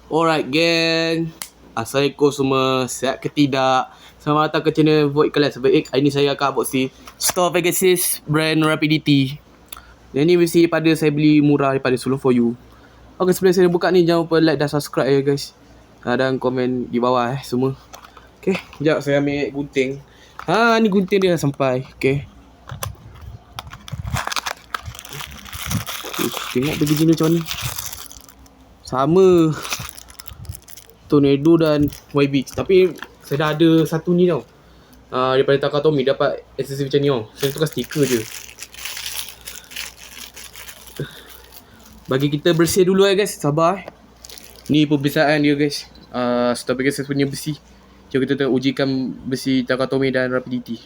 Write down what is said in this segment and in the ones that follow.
Alright gang, Assalamualaikum semua, sihat ke tidak? Selamat datang ke channel Void Kelas Baik. Hari ni saya akan unboxing Store Pegasus brand Rapidity. Yang ni mesti daripada saya beli murah daripada Solo For You. Ok, sebelum saya buka ni, jangan lupa like dan subscribe ya guys, dan komen di bawah semua. Ok, sekejap saya ambil gunting. Ni gunting dia dah sampai. Ok, tengok bagi jenis macam ni. Sama Tornado dan YB. Tapi saya dah ada satu ni tau, daripada Takatomi, dapat aksesoris macam ni tau. Saya tukar stiker je. Bagi kita bersih dulu guys, sabar. Ni pembesaran dia guys, Store Pegasus punya besi. Jom kita tengok ujikan besi Takatomi dan Rapidity.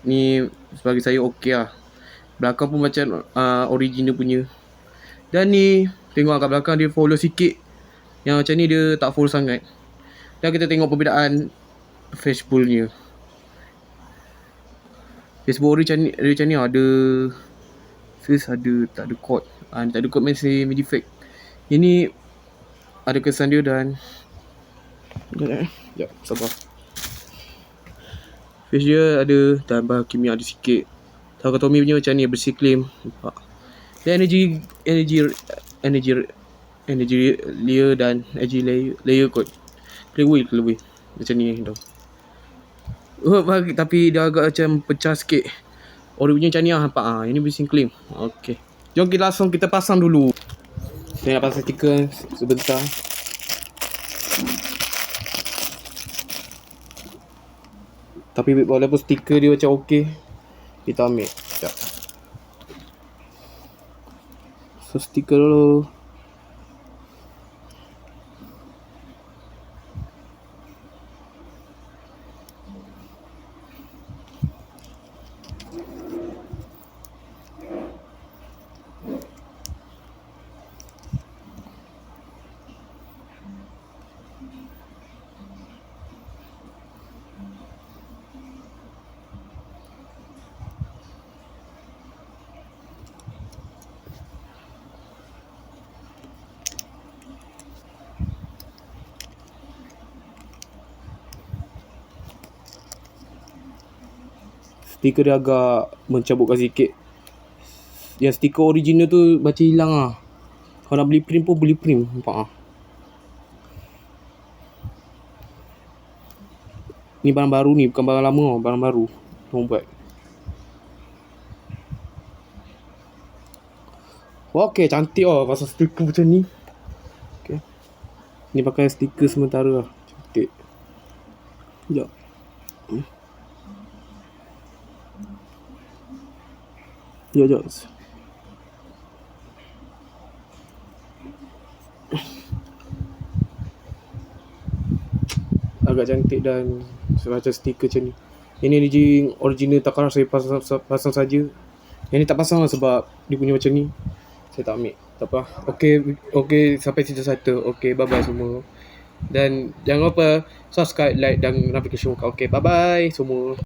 Ni bagi saya okey lah. Belakang pun macam original punya. Dan ni tengok kat belakang dia follow sikit. Yang macam ni dia tak full sangat. Dan kita tengok perbezaan fishbowl-nya. Fishbowl dia macam ni ada first ada tak ada cord. Tak ada cord masih Medifact. Ini ada kesan dia dan sekejap sabar. Fish dia ada tambah kimia ada sikit. Takatomi punya macam ni, bersih clean. Nampak. Dan energy layer dan energy layer kot. Clear wheel macam ni tau. Tapi dia agak macam pecah sikit. Ori punya macam ni lah nampak. Ini bersih clean. Okey, jom kita langsung kita pasang dulu. Saya nak pasang stiker sebentar. Tapi walaupun stiker dia macam okey, kita ambil. Sekejap. So stiker dulu. Stiker dia agak mencabutkan sikit. Yang stiker original tu macam hilang lah. Kalau nak beli print pun beli print. Nampak Ni barang baru ni, bukan barang lama tau. Barang baru orang buat. Okey, cantik pasal stiker macam ni. Okey, ni pakai stiker sementara lah. Cantik. Sekejap. Sekejap. Agak cantik dan macam stiker macam ni. Ini original Takara saya pasang saja. Yang ni tak pasang lah sebab dia punya macam ni. Saya tak ambil. Tak apa. Okey, sampai situ saja. Okey, bye bye semua. Dan jangan lupa subscribe, like dan notification. Okey, bye bye semua.